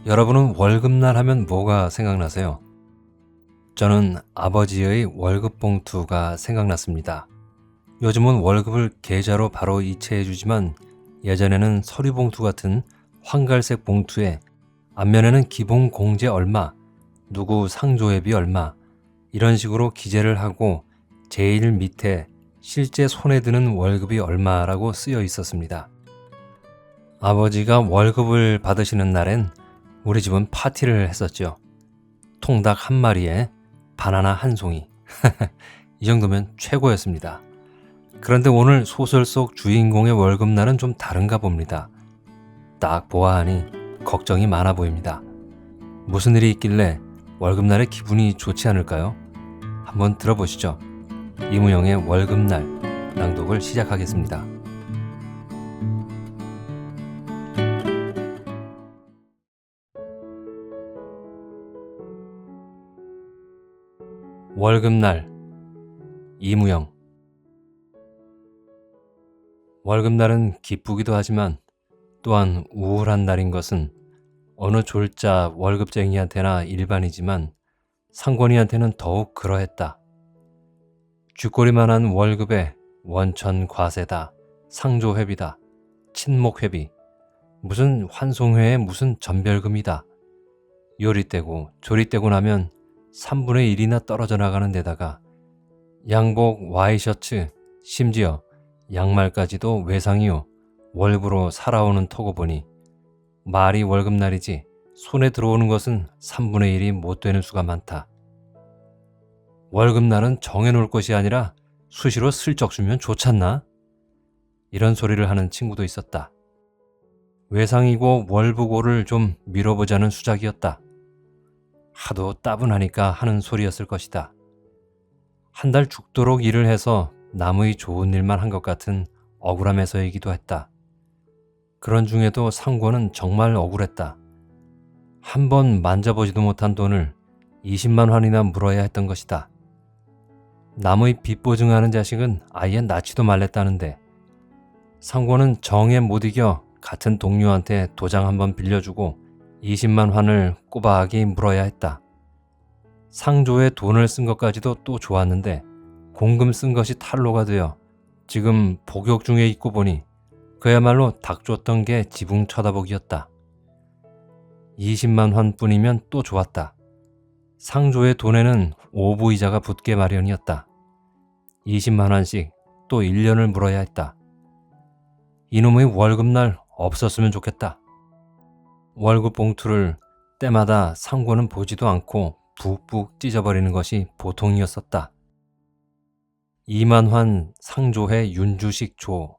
여러분은 월급날 하면 뭐가 생각나세요? 저는 아버지의 월급 봉투가 생각났습니다. 요즘은 월급을 계좌로 바로 이체해주지만 예전에는 서류 봉투 같은 황갈색 봉투에 앞면에는 기본 공제 얼마, 누구 상조회비 얼마 이런 식으로 기재를 하고 제일 밑에 실제 손에 드는 월급이 얼마라고 쓰여 있었습니다. 아버지가 월급을 받으시는 날엔 우리 집은 파티를 했었죠. 통닭 한 마리에 바나나 한 송이. 이 정도면 최고였습니다. 그런데 오늘 소설 속 주인공의 월급날은 좀 다른가 봅니다. 딱 보아하니 걱정이 많아 보입니다. 무슨 일이 있길래 월급날에 기분이 좋지 않을까요? 한번 들어보시죠. 이무영의 월급날 낭독을 시작하겠습니다. 월급날 이무영. 월급날은 기쁘기도 하지만 또한 우울한 날인 것은 어느 졸자 월급쟁이한테나 일반이지만 상권이한테는 더욱 그러했다. 쥐꼬리만한 월급에 원천 과세다, 상조회비다, 친목회비, 무슨 환송회에 무슨 전별금이다. 요리떼고 조리떼고 나면 3분의 1이나 떨어져 나가는 데다가 양복, 와이셔츠, 심지어 양말까지도 외상이요. 월부로 살아오는 터고 보니 말이 월급날이지 손에 들어오는 것은 3분의 1이 못 되는 수가 많다. 월급날은 정해놓을 것이 아니라 수시로 슬쩍 주면 좋잖나? 이런 소리를 하는 친구도 있었다. 외상이고 월부고를 좀 미뤄보자는 수작이었다. 하도 따분하니까 하는 소리였을 것이다. 한 달 죽도록 일을 해서 남의 좋은 일만 한 것 같은 억울함에서이기도 했다. 그런 중에도 상고는 정말 억울했다. 한 번 만져보지도 못한 돈을 20만 환이나 물어야 했던 것이다. 남의 빚 보증하는 자식은 아예 낳지도 말랬다는데 상고는 정에 못 이겨 같은 동료한테 도장 한번 빌려주고 20만 환을 꼬박이 물어야 했다. 상조에 돈을 쓴 것까지도 또 좋았는데 공금 쓴 것이 탈로가 되어 지금 복역 중에 있고 보니 그야말로 닭 쫓던 게 지붕 쳐다보기였다. 20만 환뿐이면 또 좋았다. 상조의 돈에는 오부이자가 붙게 마련이었다. 20만 환씩 또 1년을 물어야 했다. 이놈의 월급날 없었으면 좋겠다. 월급 봉투를 때마다 상고는 보지도 않고 푹푹 찢어버리는 것이 보통이었었다. 2만 환 상조회 윤주식 조.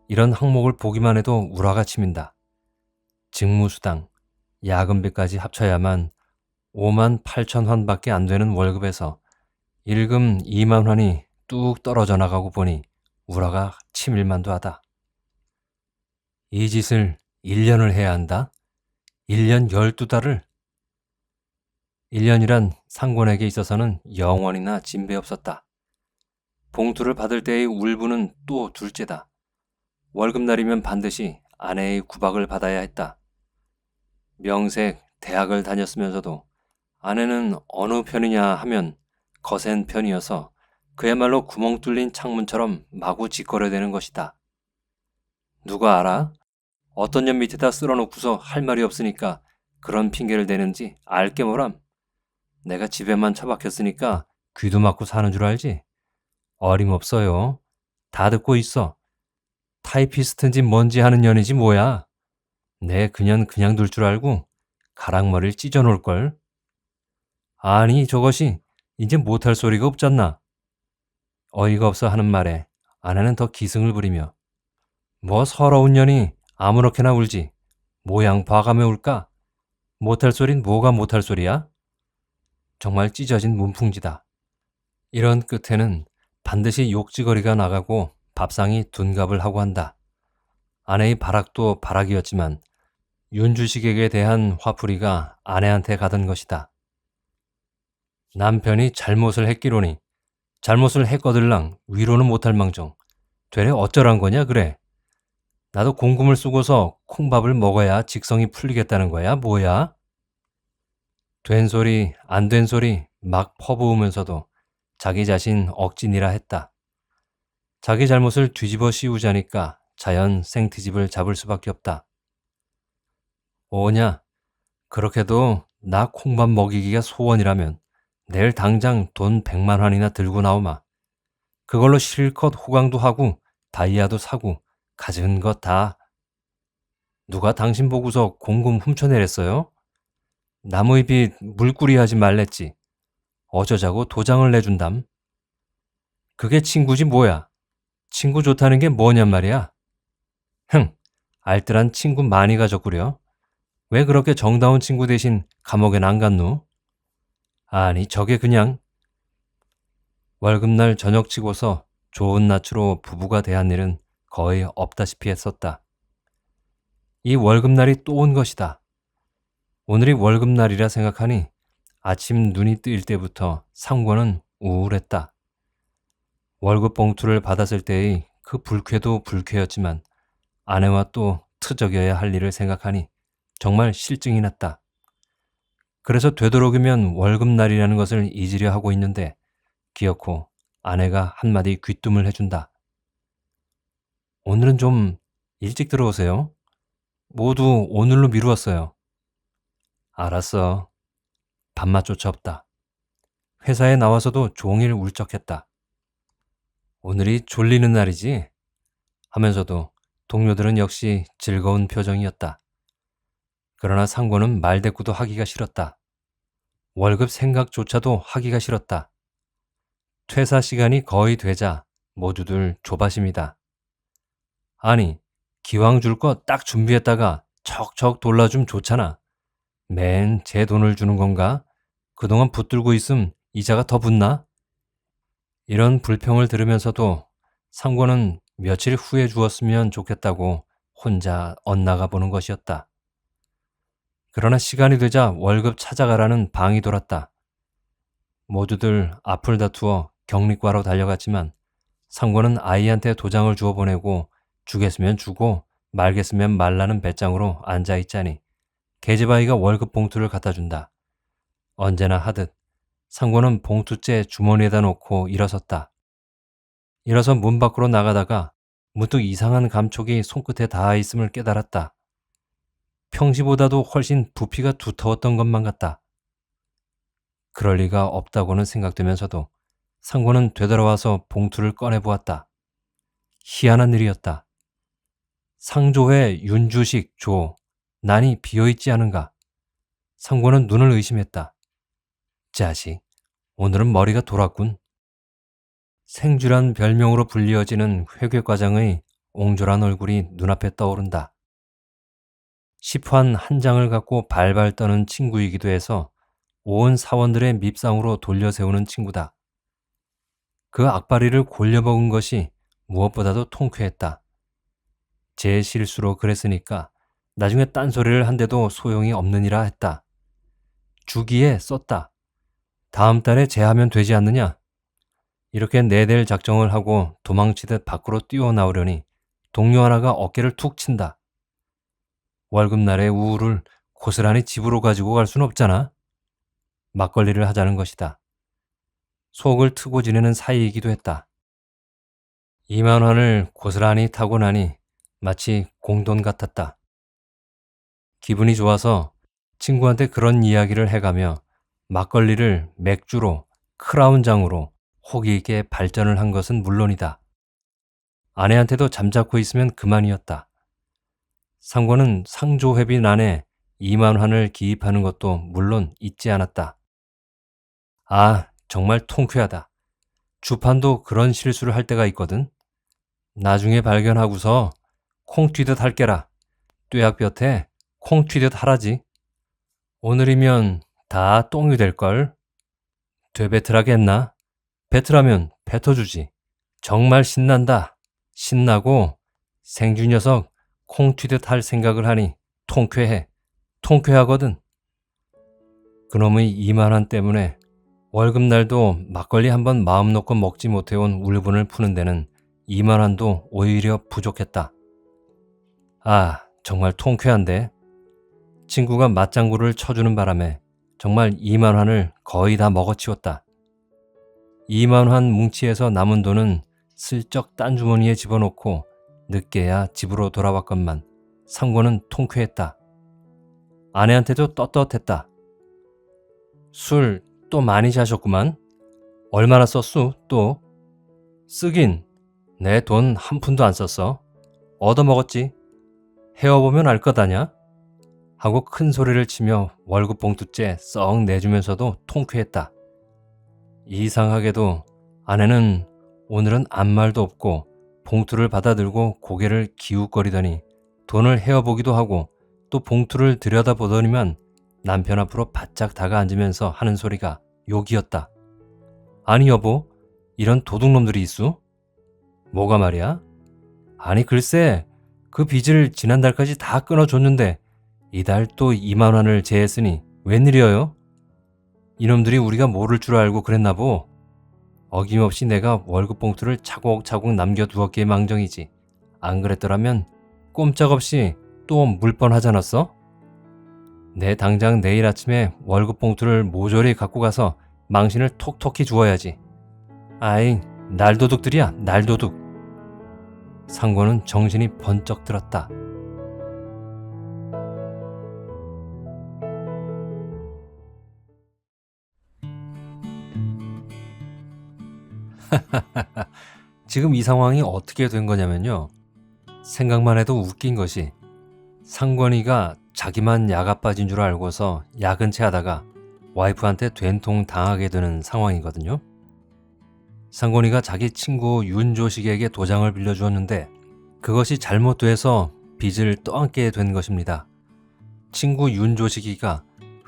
이런 항목을 보기만 해도 우라가 치민다. 직무수당, 야근비까지 합쳐야만 5만 8천 환밖에 안 되는 월급에서 일금 2만 환이 뚝 떨어져 나가고 보니 우라가 치밀만도 하다. 이 짓을 1년을 해야 한다? 1년 12달을? 1년이란 상권에게 있어서는 영원이나 진배 없었다. 봉투를 받을 때의 울분은 또 둘째다. 월급날이면 반드시 아내의 구박을 받아야 했다. 명색 대학을 다녔으면서도 아내는 어느 편이냐 하면 거센 편이어서 그야말로 구멍 뚫린 창문처럼 마구 짓거려대는 것이다. 누가 알아? 어떤 년 밑에다 쓸어놓고서 할 말이 없으니까 그런 핑계를 대는지 알게 뭐람. 내가 집에만 처박혔으니까 귀도 막고 사는 줄 알지? 어림없어요. 다 듣고 있어. 타이피스트인지 뭔지 하는 년이지 뭐야. 내 그년 그냥 둘 줄 알고 가랑머리를 찢어놓을걸. 아니 저것이 이제 못할 소리가 없잖나. 어이가 없어 하는 말에 아내는 더 기승을 부리며 뭐 서러운 년이 아무렇게나 울지. 모양 봐가며 울까? 못할 소린 뭐가 못할 소리야? 정말 찢어진 문풍지다. 이런 끝에는 반드시 욕지거리가 나가고 밥상이 둔갑을 하고 한다. 아내의 발악도 발악이었지만 윤주식에게 대한 화풀이가 아내한테 가던 것이다. 남편이 잘못을 했기로니 잘못을 했거들랑 위로는 못할 망정. 되레 어쩌란 거냐 그래. 나도 공금을 쓰고서 콩밥을 먹어야 직성이 풀리겠다는 거야, 뭐야? 된 소리, 안 된 소리 막 퍼부으면서도 자기 자신 억지니라 했다. 자기 잘못을 뒤집어 씌우자니까 자연 생트집을 잡을 수밖에 없다. 오냐, 그렇게도 나 콩밥 먹이기가 소원이라면 내일 당장 돈 100만 원이나 들고 나오마. 그걸로 실컷 호강도 하고 다이아도 사고 가진 것 다. 누가 당신 보고서 공금 훔쳐내랬어요? 남의 빚 물꾸리 하지 말랬지. 어쩌자고 도장을 내준담. 그게 친구지 뭐야. 친구 좋다는 게 뭐냔 말이야. 흥, 알뜰한 친구 많이 가졌구려. 왜 그렇게 정다운 친구 대신 감옥엔 안 갔누? 아니 저게 그냥 월급날 저녁 치고서 좋은 낯으로 부부가 대한 일은 거의 없다시피 했었다. 이 월급날이 또 온 것이다. 오늘이 월급날이라 생각하니 아침 눈이 뜨일 때부터 상권은 우울했다. 월급 봉투를 받았을 때의 그 불쾌도 불쾌였지만 아내와 또 트적여야 할 일을 생각하니 정말 실증이 났다. 그래서 되도록이면 월급날이라는 것을 잊으려 하고 있는데 기어코 아내가 한마디 귀뜸을 해준다. 오늘은 좀 일찍 들어오세요. 모두 오늘로 미루었어요. 알았어. 밥맛조차 없다. 회사에 나와서도 종일 울적했다. 오늘이 졸리는 날이지? 하면서도 동료들은 역시 즐거운 표정이었다. 그러나 상고는 말대꾸도 하기가 싫었다. 월급 생각조차도 하기가 싫었다. 퇴사 시간이 거의 되자 모두들 조바심이다. 아니, 기왕 줄 거 딱 준비했다가 척척 돌려주면 좋잖아. 맨 제 돈을 주는 건가? 그동안 붙들고 있음 이자가 더 붙나? 이런 불평을 들으면서도 상고는 며칠 후에 주었으면 좋겠다고 혼자 엇나가 보는 것이었다. 그러나 시간이 되자 월급 찾아가라는 방이 돌았다. 모두들 앞을 다투어 격리과로 달려갔지만 상고는 아이한테 도장을 주어 보내고 주겠으면 주고 말겠으면 말라는 배짱으로 앉아있자니 계집아이가 월급 봉투를 갖다 준다. 언제나 하듯 상고는 봉투째 주머니에다 놓고 일어섰다. 일어서 문 밖으로 나가다가 문득 이상한 감촉이 손끝에 닿아 있음을 깨달았다. 평시보다도 훨씬 부피가 두터웠던 것만 같다. 그럴 리가 없다고는 생각되면서도 상고는 되돌아와서 봉투를 꺼내보았다. 희한한 일이었다. 상조회 윤주식 조, 난이 비어있지 않은가? 상고는 눈을 의심했다. 자식, 오늘은 머리가 돌았군. 생주란 별명으로 불리어지는 회계과장의 옹졸한 얼굴이 눈앞에 떠오른다. 시판 한 장을 갖고 발발 떠는 친구이기도 해서 온 사원들의 밉상으로 돌려세우는 친구다. 그 악바리를 골려먹은 것이 무엇보다도 통쾌했다. 제 실수로 그랬으니까 나중에 딴소리를 한데도 소용이 없느니라 했다. 주기에 썼다. 다음 달에 제하면 되지 않느냐? 이렇게 내댈 작정을 하고 도망치듯 밖으로 뛰어나오려니 동료 하나가 어깨를 툭 친다. 월급날의 우울을 고스란히 집으로 가지고 갈 순 없잖아. 막걸리를 하자는 것이다. 속을 트고 지내는 사이이기도 했다. 2만 원을 고스란히 타고 나니 마치 공돈 같았다. 기분이 좋아서 친구한테 그런 이야기를 해가며 막걸리를 맥주로 크라운장으로 호기 있게 발전을 한 것은 물론이다. 아내한테도 잠자코 있으면 그만이었다. 상고는 상조회비 난에 2만 원을 기입하는 것도 물론 잊지 않았다. 아, 정말 통쾌하다. 주판도 그런 실수를 할 때가 있거든. 나중에 발견하고서 콩 튀듯 할게라. 뙤약볕에 콩 튀듯 하라지. 오늘이면 다 똥이 될걸. 되배틀하겠나? 배틀하면 뱉어주지. 정말 신난다. 신나고 생주 녀석 콩 튀듯 할 생각을 하니 통쾌해. 통쾌하거든. 그놈의 2만 원 때문에 월급날도 막걸리 한번 마음 놓고 먹지 못해온 울분을 푸는 데는 2만 원도 오히려 부족했다. 아, 정말 통쾌한데. 친구가 맞장구를 쳐주는 바람에 정말 2만 환을 거의 다 먹어치웠다. 2만 환 뭉치에서 남은 돈은 슬쩍 딴 주머니에 집어넣고 늦게야 집으로 돌아왔건만 상권은 통쾌했다. 아내한테도 떳떳했다. 술 또 많이 자셨구만. 얼마나 썼수 또? 쓰긴 내 돈 한 푼도 안 썼어. 얻어먹었지. 헤어보면 알 것 아냐? 하고 큰 소리를 치며 월급 봉투째 썩 내주면서도 통쾌했다. 이상하게도 아내는 오늘은 아무 말도 없고 봉투를 받아들고 고개를 기웃거리더니 돈을 헤어보기도 하고 또 봉투를 들여다보더니만 남편 앞으로 바짝 다가앉으면서 하는 소리가 욕이었다. 아니 여보, 이런 도둑놈들이 있어? 뭐가 말이야? 아니 글쎄, 그 빚을 지난달까지 다 끊어줬는데 이달 또 2만 원을 제했으니 웬일이어요? 이놈들이 우리가 모를 줄 알고 그랬나 보. 어김없이 내가 월급 봉투를 차곡차곡 남겨두었기에 망정이지. 안 그랬더라면 꼼짝없이 또 물 뻔하지 않았어? 내 당장 내일 아침에 월급 봉투를 모조리 갖고 가서 망신을 톡톡히 주어야지. 아이, 날도둑들이야, 날도둑. 상권은 정신이 번쩍 들었다. 지금 이 상황이 어떻게 된 거냐면요. 생각만 해도 웃긴 것이 상권이가 자기만 야가 빠진 줄 알고서 야근채 하다가 와이프한테 된통 당하게 되는 상황이거든요. 상권이가 자기 친구 윤조식에게 도장을 빌려주었는데 그것이 잘못돼서 빚을 떠안게 된 것입니다. 친구 윤조식이가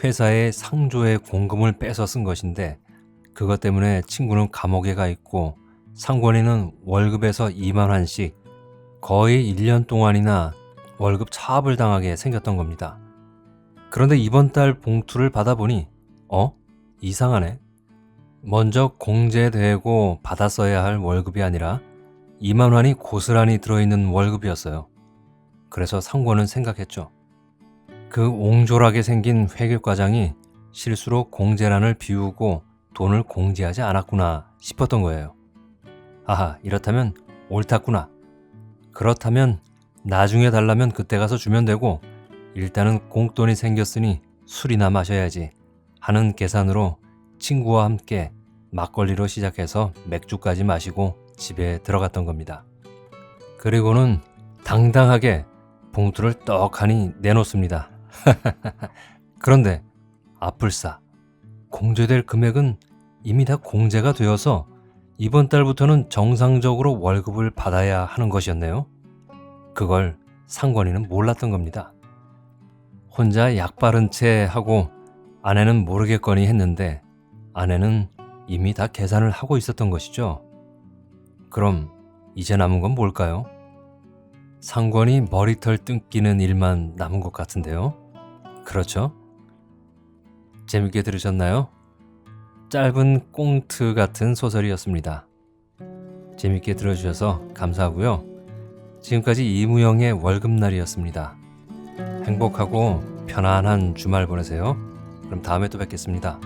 회사에 상조의 공금을 빼서 쓴 것인데 그것 때문에 친구는 감옥에 가 있고 상권이는 월급에서 2만 원씩 거의 1년 동안이나 월급 차압을 당하게 생겼던 겁니다. 그런데 이번 달 봉투를 받아보니 이상하네. 먼저 공제되고 받았어야 할 월급이 아니라 2만 원이 고스란히 들어있는 월급이었어요. 그래서 상권은 생각했죠. 그 옹졸하게 생긴 회계과장이 실수로 공제란을 비우고 돈을 공제하지 않았구나 싶었던 거예요. 아하, 이렇다면 옳았구나. 그렇다면 나중에 달라면 그때 가서 주면 되고 일단은 공돈이 생겼으니 술이나 마셔야지 하는 계산으로 친구와 함께 막걸리로 시작해서 맥주까지 마시고 집에 들어갔던 겁니다. 그리고는 당당하게 봉투를 떡하니 내놓습니다. 그런데 아뿔싸, 공제될 금액은 이미 다 공제가 되어서 이번 달부터는 정상적으로 월급을 받아야 하는 것이었네요. 그걸 상권이는 몰랐던 겁니다. 혼자 약 바른 채 하고 아내는 모르겠거니 했는데 아내는 이미 다 계산을 하고 있었던 것이죠. 그럼 이제 남은 건 뭘까요? 상권이 머리털 뜯기는 일만 남은 것 같은데요. 그렇죠? 재밌게 들으셨나요? 짧은 꽁트 같은 소설이었습니다. 재밌게 들어주셔서 감사하고요. 지금까지 이무영의 월급날이었습니다. 행복하고 편안한 주말 보내세요. 그럼 다음에 또 뵙겠습니다.